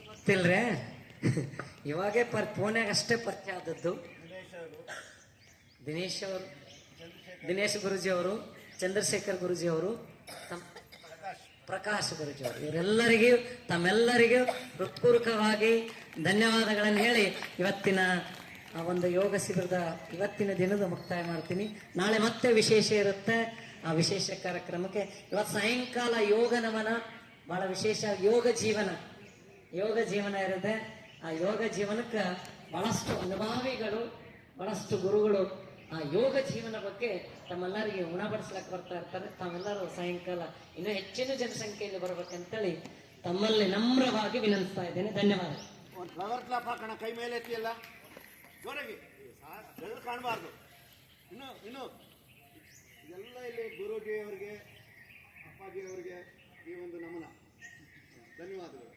ಗೊತ್ತಿಲ್ರೇ ಇವಾಗೇ ಫೋನ್ಯಾಗ ಅಷ್ಟೇ ಪರಿಚಯ ಆದದ್ದು. ದಿನೇಶ್ ಗುರುಜಿ ಅವರು, ಚಂದ್ರಶೇಖರ್ ಗುರುಜಿ ಅವರು, ಪ್ರಕಾಶ್ ಗುರುಜಿ ಅವರು, ಇವರೆಲ್ಲರಿಗೂ ತಮ್ಮೆಲ್ಲರಿಗೂ ಹೃತ್ಪೂರ್ವಕವಾಗಿ ಧನ್ಯವಾದಗಳನ್ನು ಹೇಳಿ ಇವತ್ತಿನ ಒಂದು ಯೋಗ ಶಿಬಿರದ ಇವತ್ತಿನ ದಿನದ ಮುಕ್ತಾಯ ಮಾಡ್ತೀನಿ. ನಾಳೆ ಮತ್ತೆ ವಿಶೇಷ ಇರುತ್ತೆ. ಆ ವಿಶೇಷ ಕಾರ್ಯಕ್ರಮಕ್ಕೆ ಇವತ್ತು ಸಾಯಂಕಾಲ ಯೋಗ ನಮನ, ಬಹಳ ವಿಶೇಷ ಯೋಗ ಜೀವನ ಇರುತ್ತೆ. ಆ ಯೋಗ ಜೀವನಕ್ಕೆ ಬಹಳಷ್ಟು ಅನುಭಾವಿಗಳು, ಬಹಳಷ್ಟು ಗುರುಗಳು ಆ ಯೋಗ ಜೀವನ ಬಗ್ಗೆ ತಮ್ಮೆಲ್ಲರಿಗೆ ಉಣಬಡಿಸ್ಲಕ್ಕೆ ಬರ್ತಾ ಇರ್ತಾರೆ. ತಾವೆಲ್ಲರೂ ಸಾಯಂಕಾಲ ಇನ್ನೂ ಹೆಚ್ಚಿನ ಜನಸಂಖ್ಯೆಯಲ್ಲಿ ಬರ್ಬೇಕಂತೇಳಿ ತಮ್ಮಲ್ಲಿ ನಮ್ರವಾಗಿ ವಿನಂತಿಸ್ತಾ ಇದ್ದೇನೆ. ಧನ್ಯವಾದ. ಒಂದು ಫ್ಲವರ್ ಕ್ಲಾಪ್ ಹಾಕೋಣ, ಕೈ ಮೇಲೆ ಎತ್ತಿಯಲ್ಲ ಜೋರಾಗಿ, ಕಾಣಬಾರ್ದು. ಇನ್ನು ಇದೆಲ್ಲ ಇಲ್ಲಿ ಗುರುಜಿ ಅವರಿಗೆ, ಅಪ್ಪಾಜಿ ಅವರಿಗೆ ಈ ಒಂದು ನಮನ. ಧನ್ಯವಾದಗಳು.